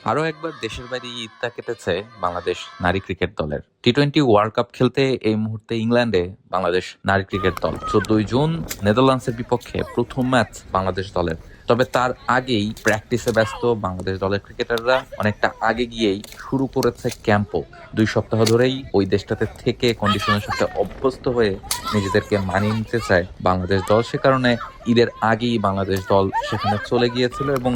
আরও একবার দেশের বাইরে ঈদটা কেটেছে বাংলাদেশ নারী ক্রিকেট দলের। টি-20 ওয়ার্ল্ড কাপ খেলতে এই মুহূর্তে ইংল্যান্ডে বাংলাদেশ নারী ক্রিকেট দল 14 জুন নেদারল্যান্ডসের বিপক্ষে প্রথম ম্যাচ বাংলাদেশ দলের। তবে তার আগেই প্র্যাকটিসে ব্যস্ত বাংলাদেশ দলের ক্রিকেটাররা অনেকটা আগে গিয়েই শুরু করেছে ক্যাম্পও। 2 সপ্তাহ ধরেই ওই দেশটাতে থেকে কন্ডিশনের সাথে অভ্যস্ত হয়ে নিজেদেরকে মানিয়ে নিতে চায় বাংলাদেশ দল। সে কারণে ঈদের আগেই বাংলাদেশ দল সেখানে চলে গিয়েছিল এবং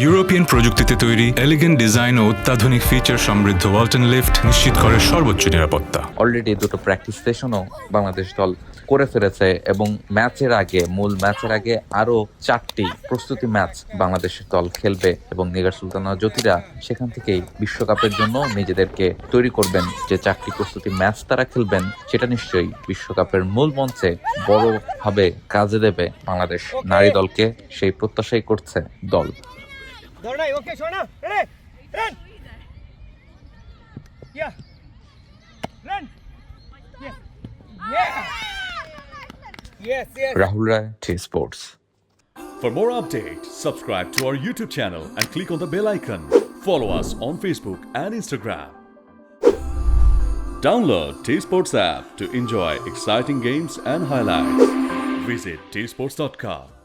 ইউরোপিয়ান প্রযুক্তিতে তৈরি এলিগেন্ট ডিজাইন ও অত্যাধুনিক ফিচার সমৃদ্ধ ওয়ালটন লিফট নিশ্চিত করে সর্বোচ্চ নিরাপত্তা। অলরেডি 2টো প্র্যাকটিস সেশনও বাংলাদেশ দল করে ফেলেছে এবং মূল ম্যাচের আগে আরো 4টি প্রস্তুতি ম্যাচ বাংলাদেশের দল খেলবে এবং নিগার সুলতানা জ্যোতিরা সেখান থেকেই বিশ্বকাপের জন্য নিজেদেরকে তৈরি করবেন। যে 4টি প্রস্তুতি ম্যাচ তারা খেলবেন সেটা নিশ্চয়ই বিশ্বকাপের মূল মঞ্চে বড়ভাবে কাজে দেবে বাংলাদেশ নারী দলকে, সেই প্রত্যাশাই করছে দল। Rahul Rai, T-Sports. For more updates, subscribe to our YouTube channel and click on the bell icon. Follow us on Facebook and Instagram. Download T-Sports app to enjoy exciting games and highlights. Visit tsports.com.